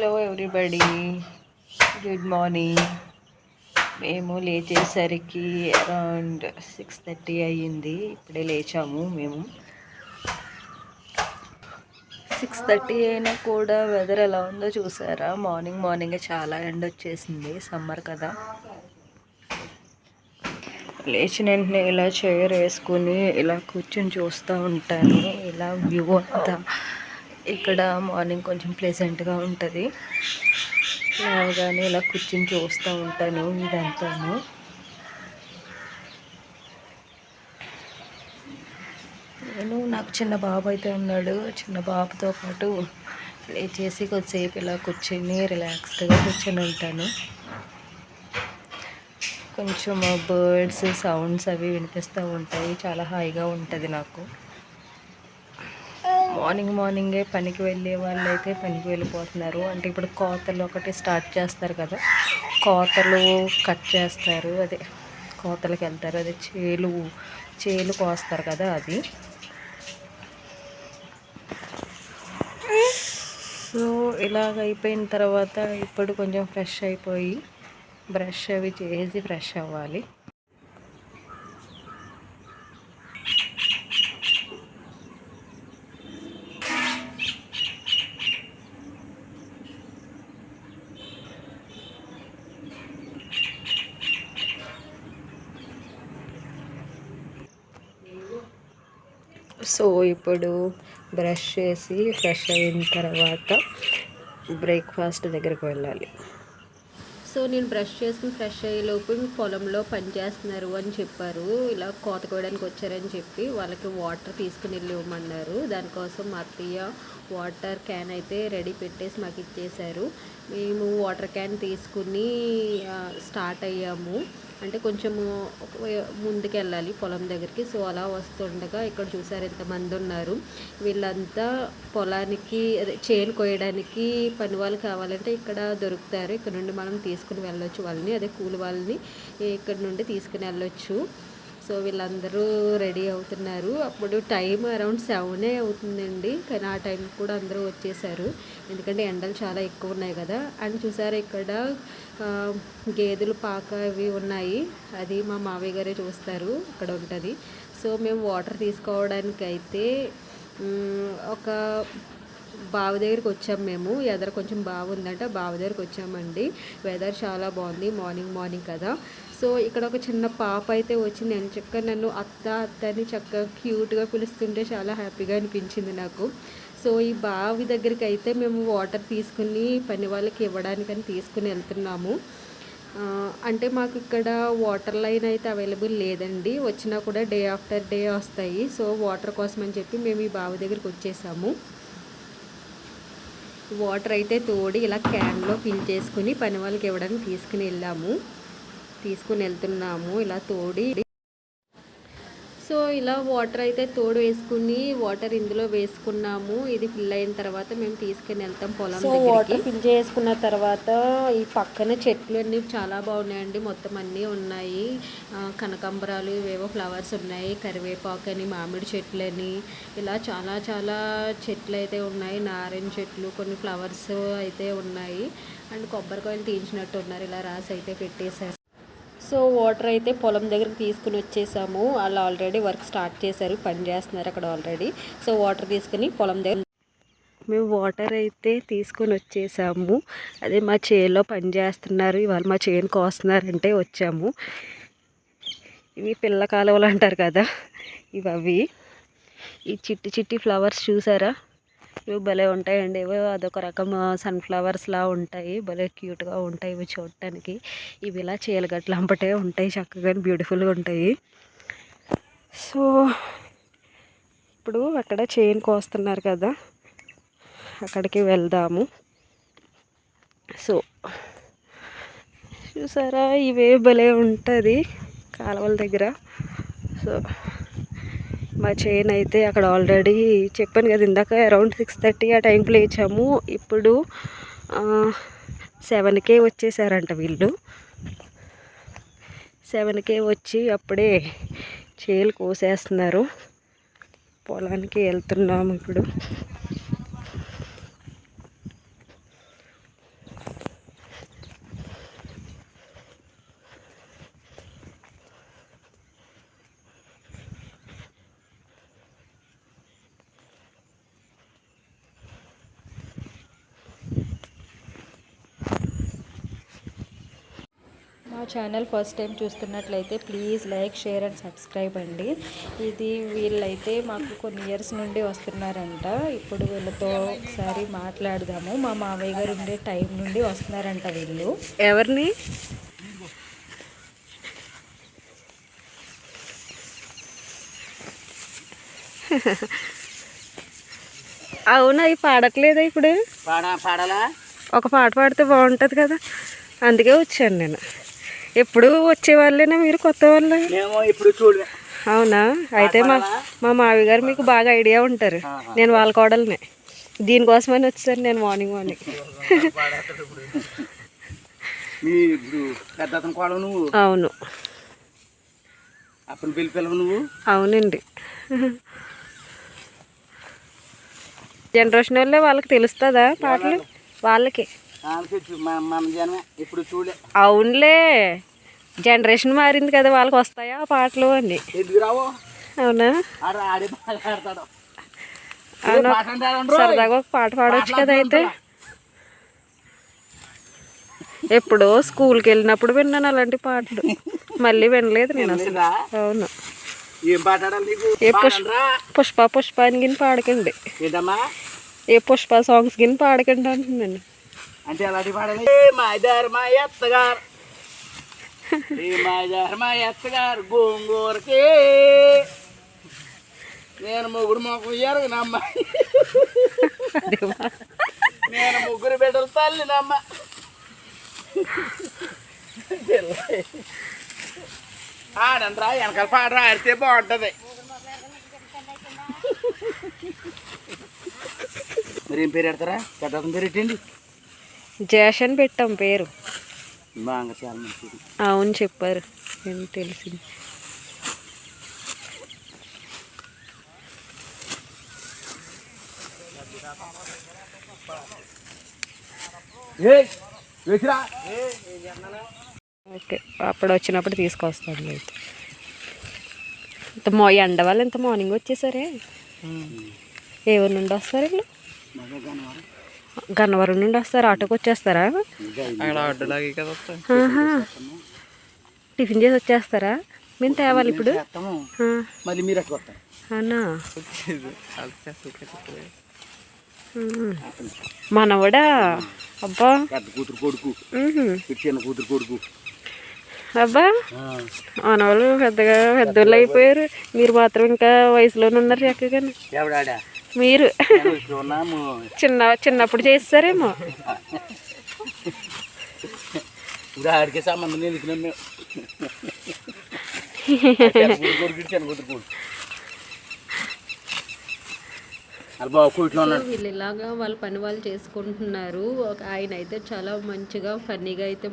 Hello everybody, good morning. మేము లేచేసరికి around 6:30 అయ్యింది. ఇప్పుడే లేచాము మేము. 6:30 అయినా కూడా వెదర్ ఎలా ఉందో చూసారా? మార్నింగే చాలా ఎండ వచ్చేసింది, సమ్మర్ కదా. లేచిన వెంటనే ఇలా చైర్ వేసుకుని ఇలా కూర్చొని చూస్తూ ఉంటాను. ఇలా వ్యూ అంతా ఇక్కడ మార్నింగ్ కొంచెం ప్లెజెంట్గా ఉంటుంది. లేవగానే ఇలా కూర్చొని చూస్తూ ఉంటాను ఇదంతాను. నాకు చిన్న బాబు అయితే ఉన్నాడు. చిన్న బాబుతో పాటు లేచేసి కొద్దిసేపు ఇలా కూర్చొని రిలాక్స్డ్గా కూర్చొని ఉంటాను. కొంచెం బర్డ్స్ సౌండ్స్ అవి వినిపిస్తూ ఉంటాయి. చాలా హాయిగా ఉంటుంది నాకు. మార్నింగే పనికి వెళ్ళే వాళ్ళు అయితే పనికి వెళ్ళిపోతున్నారు. అంటే ఇప్పుడు కోతలు ఒకటి స్టార్ట్ చేస్తారు కదా, కోతలు కట్ చేస్తారు, అదే కోతలకు వెళ్తారు. అదే చేలు కోస్తారు కదా అది. సో ఇలాగ అయిపోయిన తర్వాత ఇప్పుడు కొంచెం ఫ్రెష్ అయిపోయి బ్రష్ అవి చేసి ఫ్రెష్ అవ్వాలి. సో ఇప్పుడు బ్రష్ చేసి ఫ్రెష్ అయిన తర్వాత బ్రేక్ఫాస్ట్ దగ్గరికి వెళ్ళాలి. సో నేను బ్రష్ చేసుకుని ఫ్రెష్ అయ్యేలోపు పొలంలో పని చేస్తున్నారు అని చెప్పారు. ఇలా కోత కోయడానికి వచ్చారని చెప్పి వాళ్ళకి వాటర్ తీసుకుని వెళ్ళి ఇవ్వమన్నారు. దానికోసం మా అత్తయ్య వాటర్ క్యాన్ అయితే రెడీ పెట్టేసి మాకు ఇచ్చేశారు. మేము వాటర్ క్యాన్ తీసుకుని స్టార్ట్ అయ్యాము. అంటే కొంచెము ముందుకు వెళ్ళాలి పొలం దగ్గరికి. సో అలా వస్తుండగా ఇక్కడ చూసారు ఎంతమంది ఉన్నారు. వీళ్ళంతా పొలానికి అదే చేను కోయడానికి పని వాళ్ళు కావాలంటే ఇక్కడ దొరుకుతారు. ఇక్కడ నుండి మనం తీసుకుని వెళ్ళొచ్చు వాళ్ళని, అదే కూలి వాళ్ళని ఇక్కడ నుండి తీసుకుని వెళ్ళొచ్చు. సో వీళ్ళందరూ రెడీ అవుతున్నారు. అప్పుడు టైం అరౌండ్ 7 అవుతుందండి. కానీ ఆ టైం కూడా అందరూ వచ్చేసారు, ఎందుకంటే ఎండలు చాలా ఎక్కువ ఉన్నాయి కదా. అండ్ చూసారా ఇక్కడ గేదెలు పాక అవి ఉన్నాయి. అది మా మావయ్య గారే చూస్తారు, అక్కడ ఉంటుంది. సో మేము వాటర్ తీసుకోవడానికి అయితే ఒక బావి దగ్గరికి వచ్చాము. మేము ఎదర కొంచెం బావి ఉందంట, బావి దగ్గరికి వచ్చామండి. వెదర్ చాలా బాగుంది, మార్నింగ్ కదా. సో ఇక్కడ ఒక చిన్న పాప అయితే వచ్చింది. నేను చక్కగా నన్ను అత్తని చక్కగా క్యూట్గా పిలుస్తుంటే చాలా హ్యాపీగా అనిపించింది నాకు. సో ఈ బావి దగ్గరికి అయితే మేము వాటర్ తీసుకుని పని వాళ్ళకి ఇవ్వడానికని తీసుకుని వెళ్తున్నాము. అంటే మాకు ఇక్కడ వాటర్ లైన్ అయితే అవైలబుల్ లేదండి. వచ్చినా కూడా డే ఆఫ్టర్ డే వస్తాయి. సో వాటర్ కోసం అని చెప్పి మేము ఈ బావి దగ్గరికి వచ్చేసాము. వాటర్ అయితే తోడి ఇలా క్యాన్లో ఫిల్ చేసుకుని పని వాళ్ళకి ఇవ్వడానికి తీసుకుని వెళ్తున్నాము ఇలా తోడి. సో ఇలా వాటర్ అయితే తోడు వేసుకుని వాటర్ ఇందులో వేసుకున్నాము. ఇది ఫిల్ అయిన తర్వాత మేము తీసుకుని వెళ్తాం పొలం దగ్గరికి. వాటర్ ఫిల్ చేసుకున్న తర్వాత ఈ పక్కన చెట్లు అన్నీ చాలా బాగున్నాయండి. మొత్తం అన్నీ ఉన్నాయి. కనకాంబరాలు, ఇవేవో ఫ్లవర్స్ ఉన్నాయి, కరివేపాకు అని, మామిడి చెట్లు అని, ఇలా చాలా చెట్లు అయితే ఉన్నాయి. నారింజ చెట్లు, కొన్ని ఫ్లవర్స్ అయితే ఉన్నాయి. అండ్ కొబ్బరికాయలు తీయించినట్టు ఉన్నారు, ఇలా రాసి అయితే పెట్టేశారు. సో వాటర్ అయితే పొలం దగ్గరికి తీసుకుని వచ్చేసాము. వాళ్ళు ఆల్రెడీ వర్క్ స్టార్ట్ చేశారు, పని చేస్తున్నారు అక్కడ ఆల్రెడీ. సో వాటర్ తీసుకుని పొలం దగ్గర మేము వాటర్ అయితే తీసుకొని వచ్చేసాము. అదే మా చేనులో పని చేస్తున్నారు, ఇవాళ మా చేను కోస్తున్నారంటే వచ్చాము. ఇవి పిల్ల కాలువలు అంటారు కదా, అవి ఈ చిట్టి ఫ్లవర్స్ చూసారా? ఇవి భలే ఉంటాయండి. ఇవి అదొక రకం సన్ఫ్లవర్స్లా ఉంటాయి, భలే క్యూట్గా ఉంటాయి ఇవి చూడటానికి. ఇవి ఇలా చీలగట్లు అంపటే ఉంటాయి, చక్కగా బ్యూటిఫుల్గా ఉంటాయి. సో ఇప్పుడు అక్కడ చేను కోస్తున్నారు కదా, అక్కడికి వెళ్దాము. సో చూసారా, ఇవే భలే ఉంటుంది కాలువల దగ్గర. సో మా చేను అయితే అక్కడ ఆల్రెడీ చెప్పాను కదా ఇందాక, అరౌండ్ 6:30 ఆ టైంకి లేచాము. ఇప్పుడు 7కే వచ్చేసారంట వీళ్ళు. 7కే వచ్చి అప్పుడే చేలు కోసేస్తున్నారు. పొలానికి వెళ్తున్నాము ఇప్పుడు. మా ఛానల్ ఫస్ట్ టైం చూస్తున్నట్లయితే please like, share and subscribe అండి. ఇది వీళ్ళైతే మాకు కొన్ని ఇయర్స్ నుండి వస్తున్నారంట. ఇప్పుడు వీళ్ళతో ఒకసారి మాట్లాడదాము. మా మామయ్య గారు ఉండే టైం నుండి వస్తున్నారంట వీళ్ళు. ఎవరిని? అవునా, అవి పాడట్లేదా ఇప్పుడు? పాడాలా? ఒక పాట పాడితే బాగుంటుంది కదా, అందుకే వచ్చాను నేను. ఎప్పుడు వచ్చేవాళ్ళేనా మీరు, కొత్త వాళ్ళే? ఇప్పుడు చూడ. అవునా, అయితే మా మావి గారు మీకు బాగా ఐడియా ఉంటారు. నేను వాళ్ళ కోడలనే, దీనికోసమని వచ్చాను నేను మార్నింగ్. అవును. అవునండి. జనరేషన్ వాళ్ళే, వాళ్ళకి తెలుస్తుందా పాటలు? వాళ్ళకి అవునులే, జనరేషన్ మారింది కదా, వాళ్ళకి వస్తాయా పాటలు అని. అవునా, సరదాగా ఒక పాట పాడవచ్చు కదా. అయితే ఎప్పుడో స్కూల్కి వెళ్ళినప్పుడు విన్నాను అలాంటి పాటలు, మళ్ళీ వినలేదు నేను అసలు. అవును. పుష్ప అని గిని పాడకండి, ఏ పుష్ప సాంగ్స్ గిని పాడకండి అంటున్నాను. అంటే అలాంటి పాడాలి. మా ఎత్తగారు గోంగూరకి నేను ముగ్గురు మొక్క ఎరగనమ్మ, నేను ముగ్గురు బిడ్డలు తల్లినమ్మ. ఆడంట్రా వెనకాల పాడరా, ఆడితే బాగుంటది. మరి ఏం పేరు పెడతారా? పెద్ద పేరు పెట్టండి. జేషన్ పెట్టాం పేరు. బాగా చాలా మంచిది. అవును, చెప్పారు, ఏం తెలిసింది. ఓకే, అప్పుడు వచ్చినప్పుడు తీసుకొస్తాను. అయితే ఇంత ఎండ వాళ్ళు ఇంత మార్నింగ్ వచ్చేసరే. ఎవరి నుండి వస్తారు వీళ్ళు? గన్నవరం నుండి వస్తారు. ఆటోకి వచ్చేస్తారా? టిఫిన్ చేసి వచ్చేస్తారా? మేము తేవాలి ఇప్పుడు. అవునా, మనవడా? అబ్బా, కూతురు కొడుకు, చిన్న కూతురు కొడుకు. అబ్బా, మనవాళ్ళు పెద్దోళ్ళు అయిపోయారు. మీరు మాత్రం ఇంకా వయసులోనే ఉన్నారు చక్కగా. మీరు చిన్నప్పుడు చేస్తారేమో. ఆడికే సంబంధం లేదు. వీళ్ళు ఇలాగా వాళ్ళ పని వాళ్ళు చేసుకుంటున్నారు. ఆయన అయితే చాలా మంచిగా ఫన్నీగా అయితే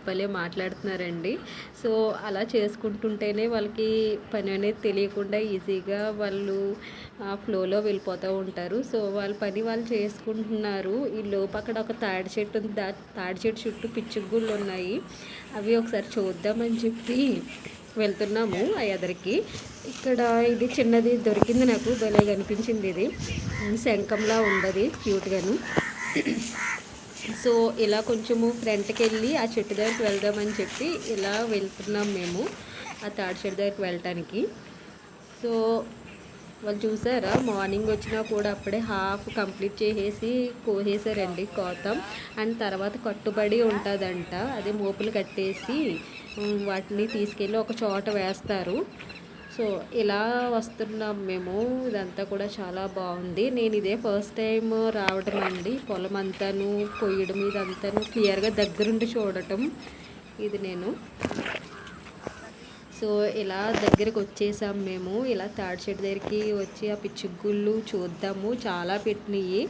భలే మాట్లాడుతున్నారండి. సో అలా చేసుకుంటుంటేనే వాళ్ళకి పని అనేది తెలియకుండా ఈజీగా వాళ్ళు ఆ ఫ్లోలో వెళ్ళిపోతూ ఉంటారు. సో వాళ్ళ పని వాళ్ళు చేసుకుంటున్నారు. ఈ లోపు అక్కడ ఒక తాడి చెట్టు ఉంది. తాడి చెట్టు చుట్టూ పిచ్చుగుళ్ళు ఉన్నాయి. అవి ఒకసారి చూద్దామని చెప్పి వెళ్తున్నాము ఆ ఎదరికి. ఇక్కడ ఇది చిన్నది దొరికింది, నాకు భలే కనిపించింది. ఇది శంఖంలా ఉండదు, క్యూట్గాను. సో ఇలా కొంచెము ఫ్రంట్కి వెళ్ళి ఆ చెట్టు దగ్గరికి వెళ్దామని చెప్పి ఇలా వెళ్తున్నాం మేము ఆ తాడి చెట్టు దగ్గరికి వెళ్ళటానికి. సో వాళ్ళు చూసారా, మార్నింగ్ వచ్చినా కూడా అప్పుడే హాఫ్ కంప్లీట్ చేసేసి కోసేసారండి కోతం. అండ్ తర్వాత కట్టుబడి ఉంటుందంట, అదే మోపులు కట్టేసి వాటిని తీసుకెళ్ళి ఒక చోట వేస్తారు. సో ఇలా వస్తున్నాం మేము. ఇదంతా కూడా చాలా బాగుంది. నేను ఇదే ఫస్ట్ టైం రావడం అండి. పొలం అంతాను కొయ్యడం, ఇదంతాను క్లియర్గా దగ్గరుండి చూడటం ఇది నేను. సో ఇలా దగ్గరికి వచ్చేసాం మేము. ఇలా తాడి చెట్టు దగ్గరికి వచ్చి ఆ పిచ్చుగుళ్ళు చూద్దాము, చాలా పెట్టినాయి.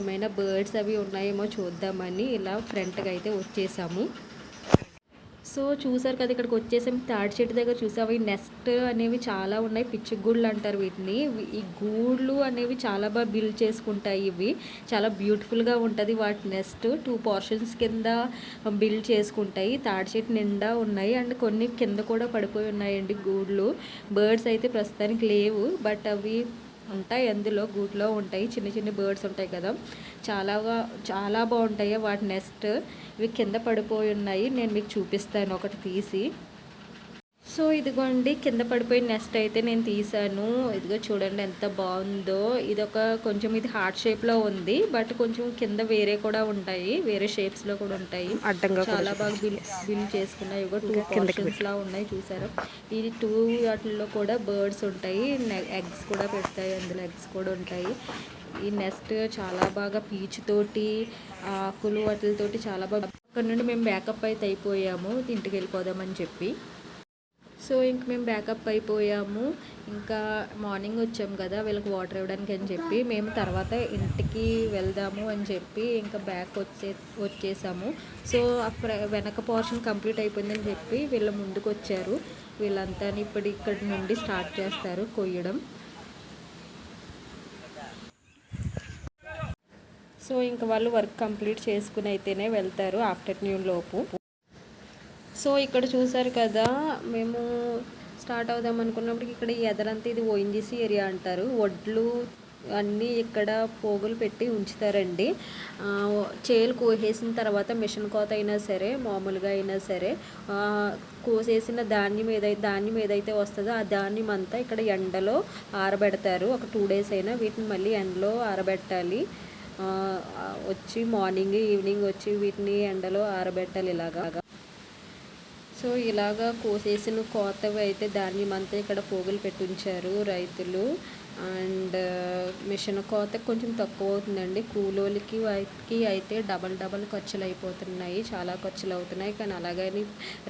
ఏమైనా బర్డ్స్ అవి ఉన్నాయేమో చూద్దామని ఇలా ఫ్రంట్గా అయితే వచ్చేసాము. సో చూసారు కదా, ఇక్కడికి వచ్చేసాం. తాడి చెట్టు దగ్గర చూసాము, ఈ నెస్ట్ అనేవి చాలా ఉన్నాయి. పిచ్చుగూళ్ళు అంటారు వీటిని. ఈ గూళ్ళు అనేవి చాలా బాగా బిల్డ్ చేసుకుంటాయి. ఇవి చాలా బ్యూటిఫుల్గా ఉంటుంది. వాటి నెస్ట్ 2 పోర్షన్స్ కింద బిల్డ్ చేసుకుంటాయి. తాడి చెట్టు నిండా ఉన్నాయి. అండ్ కొన్ని కింద కూడా పడిపోయి ఉన్నాయండి గూళ్ళు. బర్డ్స్ అయితే ప్రస్తుతానికి లేవు, బట్ అవి ఉంటాయి, అందులో గూట్లో ఉంటాయి, చిన్న చిన్న బర్డ్స్ ఉంటాయి కదా, చాలా బాగుంటాయి వాటి నెస్ట్. ఇవి కింద పడిపోయి ఉన్నాయి, నేను మీకు చూపిస్తాను ఒకటి తీసి. సో ఇదిగోండి, కింద పడిపోయిన నెస్ట్ అయితే నేను తీసాను. ఇదిగో చూడండి ఎంత బాగుందో. కొంచెం ఇది హార్ట్ షేప్లో ఉంది, బట్ కొంచెం కింద వేరే కూడా ఉంటాయి, వేరే షేప్స్లో కూడా ఉంటాయి. అడ్డంగా చాలా బాగా బిల్ చేసుకున్నాయి. ఇగో 2 పోర్షన్స్ లా ఉన్నాయి చూసారా. ఇది 2 వాటిల్లో కూడా బర్డ్స్ ఉంటాయి, ఎగ్స్ కూడా పెడతాయి, అందులో ఎగ్స్ కూడా ఉంటాయి. ఈ నెస్ట్ చాలా బాగా పీచు తోటి, ఆకులు వాటితోటి చాలా బాగా. అక్కడ నుండి మేము బ్యాకప్ అయితే అయిపోయాము, ఇంటికి వెళ్ళిపోదామని చెప్పి. సో ఇంక మేము బ్యాకప్ అయిపోయాము. ఇంకా మార్నింగ్ వచ్చాము కదా వీళ్ళకి వాటర్ ఇవ్వడానికి అని చెప్పి, మేము తర్వాత ఇంటికి వెళ్దాము అని చెప్పి ఇంకా బ్యాక్ వచ్చేసాము. సో వెనక పోర్షన్ కంప్లీట్ అయిపోయిందని చెప్పి వీళ్ళ ముందుకు వచ్చారు. వీళ్ళంతా ఇప్పుడు ఇక్కడ నుండి స్టార్ట్ చేస్తారు కొయ్యడం. సో ఇంకా వాళ్ళు వర్క్ కంప్లీట్ చేసుకుని అయితేనే వెళ్తారు ఆఫ్టర్నూన్ లోపు. సో ఇక్కడ చూసారు కదా, మేము స్టార్ట్ అవుదాం అనుకున్నప్పటికి ఇక్కడ ఈ ఎదరంతా ఇది ఓఎన్జీసీ ఏరియా అంటారు. వడ్లు అన్నీ ఇక్కడ పోగులు పెట్టి ఉంచుతారండి. చేలు కోసేసిన తర్వాత మిషన్ కోత అయినా సరే, మామూలుగా అయినా సరే, కోసేసిన ధాన్యం ఏదైతే వస్తుందో ఆ ధాన్యం అంతా ఇక్కడ ఎండలో ఆరబెడతారు. ఒక 2 days అయినా వీటిని మళ్ళీ ఎండలో ఆరబెట్టాలి. వచ్చి మార్నింగ్ ఈవినింగ్ వచ్చి వీటిని ఎండలో ఆరబెట్టాలి ఇలాగా. సో ఇలాగా కోసేసిన కోతవి అయితే ధాన్యం అంతా ఇక్కడ పోగులు పెట్టి ఉంచారు రైతులు. అండ్ మిషన్ కోత కొంచెం తక్కువ అవుతుందండి, కూలోళ్ళకి అయితే డబల్ ఖర్చులు అయిపోతున్నాయి, చాలా ఖర్చులు అవుతున్నాయి. కానీ అలాగని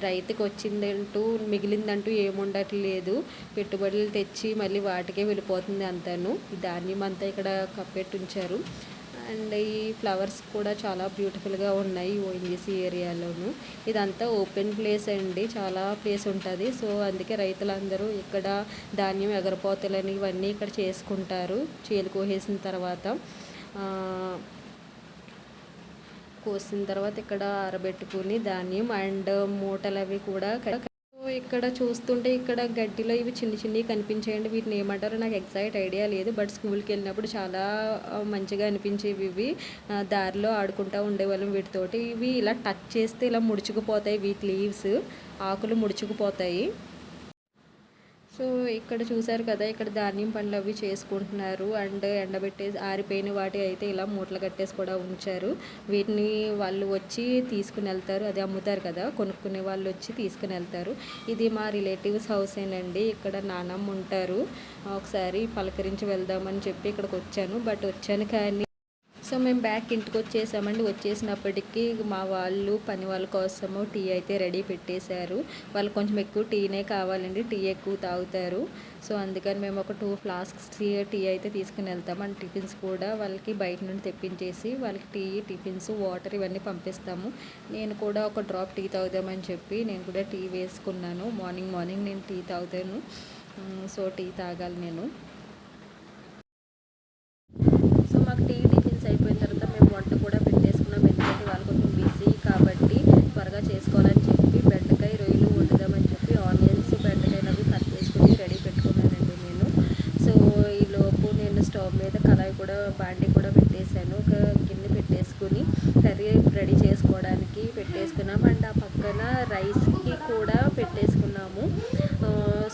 రైతుకి వచ్చిందంటూ మిగిలిందంటూ ఏముండట్లేదు, పెట్టుబడులు తెచ్చి మళ్ళీ వాటికే వెళ్ళిపోతుంది అంతాను. ఈ ధాన్యం అంతా ఇక్కడ కప్పెట్టి ఉంచారు. అండ్ ఈ ఫ్లవర్స్ కూడా చాలా బ్యూటిఫుల్గా ఉన్నాయి ఓఎన్జీసీ ఏరియాలోను. ఇదంతా ఓపెన్ ప్లేస్ అండి, చాలా ప్లేస్ ఉంటుంది. సో అందుకే రైతులందరూ ఇక్కడ ధాన్యం ఎగరపోతలని ఇవన్నీ ఇక్కడ చేసుకుంటారు. చేలు కోసిన తర్వాత ఇక్కడ ఆరబెట్టుకుని ధాన్యం అండ్ మూటలు అవి కూడా. ఇక్కడ చూస్తుంటే ఇక్కడ గడ్డిలో ఇవి చిన్నవి కనిపించాయండి, వీటిని ఏమంటారో నాకు ఎగ్జాక్ట్ ఐడియా లేదు. బట్ స్కూల్కి వెళ్ళినప్పుడు చాలా మంచిగా అనిపించేవి ఇవి. దారిలో ఆడుకుంటూ ఉండేవాళ్ళం వీటితోటి. ఇవి ఇలా టచ్ చేస్తే ఇలా ముడుచుకుపోతాయి, వీటి లీవ్స్ ఆకులు ముడుచుకుపోతాయి. సో ఇక్కడ చూసారు కదా, ఇక్కడ ధాన్యం పండ్లు అవి చేసుకుంటున్నారు. అండ్ ఎండబెట్టేసి ఆరిపోయిన వాటి అయితే ఇలా మూటలు కట్టేసి కూడా ఉంచారు. వీటిని వాళ్ళు వచ్చి తీసుకుని వెళ్తారు, అది అమ్ముతారు కదా, కొనుక్కునే వాళ్ళు వచ్చి తీసుకుని వెళ్తారు. ఇది మా రిలేటివ్స్ హౌసేనండి, ఇక్కడ నానమ్మ ఉంటారు. ఒకసారి పలకరించి వెళ్దామని చెప్పి ఇక్కడికి వచ్చాను కానీ. సో మేము బ్యాక్ ఇంటికి వచ్చేసామండి. వచ్చేసినప్పటికీ మా వాళ్ళు పని వాళ్ళ కోసము టీ అయితే రెడీ పెట్టేశారు. వాళ్ళు కొంచెం ఎక్కువ టీనే కావాలండి, టీ ఎక్కువ తాగుతారు. సో అందుకని మేము ఒక 2 flasks టీ అయితే తీసుకుని వెళ్తాము. అండ్ టిఫిన్స్ కూడా వాళ్ళకి బయట నుండి తెప్పించేసి వాళ్ళకి టీ, టిఫిన్స్, వాటర్ ఇవన్నీ పంపిస్తాము. నేను కూడా ఒక డ్రాప్ టీ తాగుదామని చెప్పి నేను కూడా టీ వేసుకున్నాను. మార్నింగ్ నేను టీ తాగుతాను. సో టీ తాగాలి నేను. సో మాకు టీ, టిఫిన్స్ అయిపోయిన తర్వాత మేము వంట కూడా పెట్టేసుకున్నాం. ఎందుకంటే వాళ్ళు కొంచెం బిజీ కాబట్టి త్వరగా చేసుకోవాలని చెప్పి బెండకాయ రొయ్యలు వండుదామని చెప్పి ఆనియన్స్, బెండకాయలు అవి కట్ చేసుకుని రెడీ పెట్టుకున్నానండి నేను. సో ఈలోపు నేను స్టవ్ మీద బాండీ కూడా పెట్టేశాను. ఒక గిన్నె పెట్టేసుకుని కర్రీ రెడీ చేసుకోవడానికి పెట్టేసుకున్నాము. అండ్ ఆ పక్కన రైస్కి కూడా పెట్టేసుకున్నాము.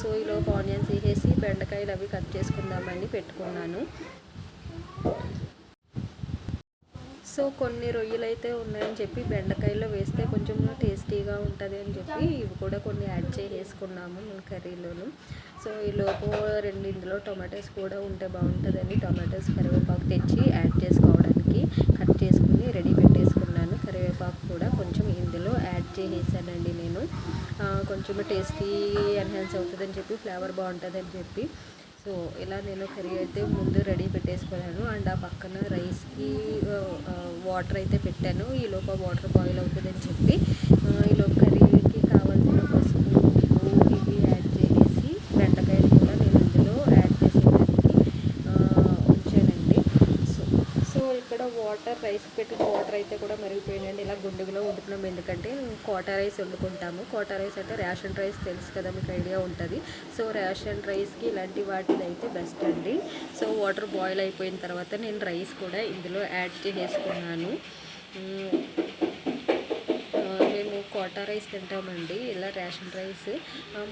సో ఈలోపు ఆనియన్స్ వేసేసి బెండకాయలు అవి కట్ చేసుకుందామని పెట్టుకున్నాను. సో కొన్ని రొయ్యలు అయితే ఉన్నాయని చెప్పి బెండకాయలో వేస్తే కొంచెం టేస్టీగా ఉంటుంది అని చెప్పి ఇవి కూడా కొన్ని యాడ్ చేసుకున్నాము నేను కర్రీలోను. సో ఈలోపు ఇందులో టొమాటోస్ కూడా ఉంటే బాగుంటుందని టొమాటోస్, కరివేపాకు తెచ్చి యాడ్ చేసుకోవడానికి కట్ చేసుకుని రెడీ పెట్టేసుకున్నాను. కరివేపాకు కూడా కొంచెం ఇందులో యాడ్ చేసేసానండి నేను, కొంచెం టేస్టీ ఎన్హాన్స్ అవుతుందని చెప్పి, ఫ్లేవర్ బాగుంటుందని చెప్పి. సో ఇలా నేను కర్రీ అయితే ముందు రెడీ పెట్టేసుకున్నాను. అండ్ ఆ పక్కన రైస్కి వాటర్ అయితే పెట్టాను. ఈలోపు వాటర్ బాయిల్ అవుతుందని చెప్పి ఈలోపు కర్రీకి కావాల్సిన పసుపు, ఉప్పు ఇవి యాడ్ చేసి బెండకాయలు కూడా నేను ఇందులో యాడ్ చేసేదానికి ఉంచానండి. సో ఇక్కడ వాటర్ రైస్ పెట్టి వాటర్ అయితే కూడా మరిగిపోయిందండి. ఇలా గుండుగులో వండుకున్నాం, ఎందుకంటే కోటా రైస్ వండుకుంటాము. కోటా రైస్ అంటే రేషన్ రైస్ తెలుసు కదా, మీకు ఐడియా ఉంటుంది. సో రేషన్ రైస్కి ఇలాంటి వాటిది అయితే బెస్ట్ అండి. సో వాటర్ బాయిల్ అయిపోయిన తర్వాత నేను రైస్ కూడా ఇందులో యాడ్ చేసుకున్నాను. మేము కోటా రైస్ తింటామండి, ఇలా రేషన్ రైస్.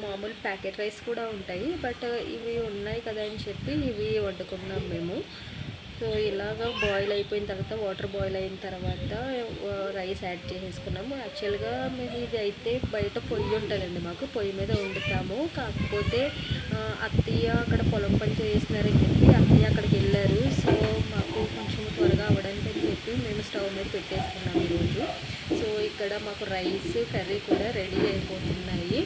మామూలు ప్యాకెట్ రైస్ కూడా ఉంటాయి, బట్ ఇవి ఉన్నాయి కదా అని చెప్పి ఇవి వండుకున్నాం మేము. సో ఇలాగ బాయిల్ అయిపోయిన తర్వాత, వాటర్ బాయిల్ అయిన తర్వాత రైస్ యాడ్ చేసేసుకున్నాము. యాక్చువల్గా మేము ఇది అయితే బయట పొయ్యి ఉంటుందండి, మాకు పొయ్యి మీద వండుతాము. కాకపోతే అత్తయ్య అక్కడ పొలం పని చేస్తున్నారని చెప్పి అత్తయ్య అక్కడికి వెళ్ళారు. సో మాకు కొంచెం త్వరగా అవ్వడానికి అని చెప్పి మేము స్టవ్ మీద పెట్టేసుకున్నాము ఈరోజు. సో ఇక్కడ మాకు రైస్ కర్రీ కూడా రెడీ అయిపోతున్నాయి.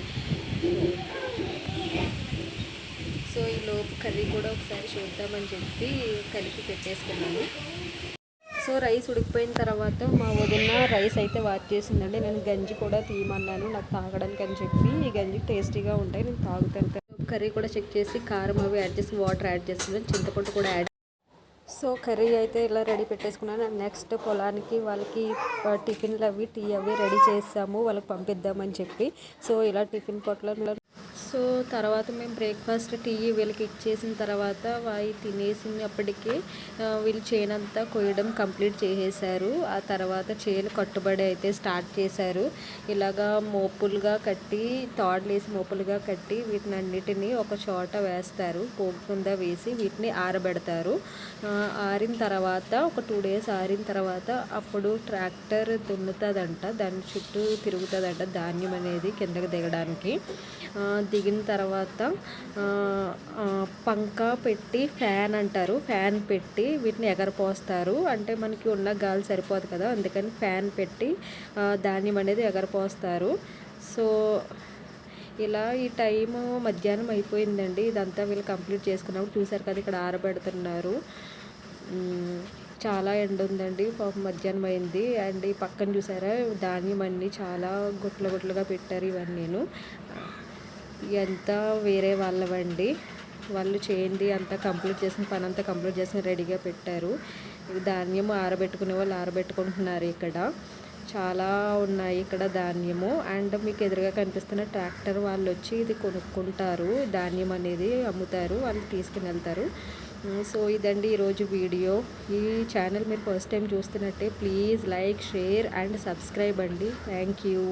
సో ఈలోపు కర్రీ కూడా ఒకసారి చూద్దామని చెప్పి కలిపి పెట్టేసుకున్నాను. సో రైస్ ఉడికిపోయిన తర్వాత మా వదిన రైస్ అయితే వాచ్ చేసిందండి. నేను గంజి కూడా తీయమన్నాను నాకు తాగడానికి అని చెప్పి. ఈ గంజి టేస్టీగా ఉంటాయి, నేను తాగుతాను. కర్రీ కూడా చెక్ చేసి కారం అవి యాడ్ చేసి వాటర్ యాడ్ చేస్తున్నాను, చింతపండు కూడా యాడ్. సో కర్రీ అయితే ఇలా రెడీ పెట్టేసుకున్నాను. నెక్స్ట్ పొలానికి వాళ్ళకి టిఫిన్లు అవి టీ అవి రెడీ చేసాము, వాళ్ళకి పంపిద్దామని చెప్పి. సో ఇలా టిఫిన్ పొట్లలో. సో తర్వాత మేము బ్రేక్ఫాస్ట్ టీ వీళ్ళకి ఇచ్చేసిన తర్వాత వాయి తినేసినప్పటికీ వీళ్ళు చేనంతా కొయ్యడం కంప్లీట్ చేసేసారు. ఆ తర్వాత చేలు కట్టుబడి అయితే స్టార్ట్ చేశారు. ఇలాగా మోపులుగా కట్టి, తాడులు వేసి మోపులుగా కట్టి వీటిని అన్నిటినీ ఒక చోట వేస్తారు, పోగు కింద వేసి వీటిని ఆరబెడతారు. ఆరిన తర్వాత ఒక 2 days ఆరిన తర్వాత అప్పుడు ట్రాక్టర్ దున్నుతుందంట, దాని చుట్టూ తిరుగుతుందంట ధాన్యం అనేది కిందకి దిగడానికి. దిగిన తర్వాత పంక పెట్టి ఫ్యాన్ అంటారు, ఫ్యాన్ పెట్టి వీటిని ఎగరపోస్తారు. అంటే మనకి ఉన్న గాలి సరిపోదు కదా, అందుకని ఫ్యాన్ పెట్టి ధాన్యం అనేది ఎగరపోస్తారు. సో ఇలా ఈ టైము మధ్యాహ్నం అయిపోయిందండి. ఇదంతా వీళ్ళు కంప్లీట్ చేసుకున్నప్పుడు చూసారు కదా, ఇక్కడ ఆరబెడుతున్నారు. చాలా ఎండ ఉందండి, పాపం మధ్యాహ్నం అయింది. అండ్ ఈ పక్కన చూసారా ధాన్యం అన్నీ చాలా గుట్లుగా పెట్టారు. ఇవన్నీను ఇదంతా వేరే వాళ్ళవండి, వాళ్ళు చేయండి అంతా కంప్లీట్ చేసిన పని అంతా కంప్లీట్ చేసిన రెడీగా పెట్టారు. ధాన్యం ఆరబెట్టుకునే వాళ్ళు ఆరబెట్టుకుంటున్నారు. ఇక్కడ చాలా ఉన్నాయి ఇక్కడ ధాన్యము. అండ్ మీకు ఎదురుగా కనిపిస్తున్న ట్రాక్టర్ వాళ్ళు వచ్చి ఇది కొనుక్కుంటారు, ధాన్యం అనేది అమ్ముతారు, వాళ్ళు తీసుకుని వెళ్తారు. సో ఇదండి ఈరోజు వీడియో. ఈ ఛానల్ మీరు ఫస్ట్ టైం చూస్తున్నట్టే please like, share and subscribe అండి. Thank you.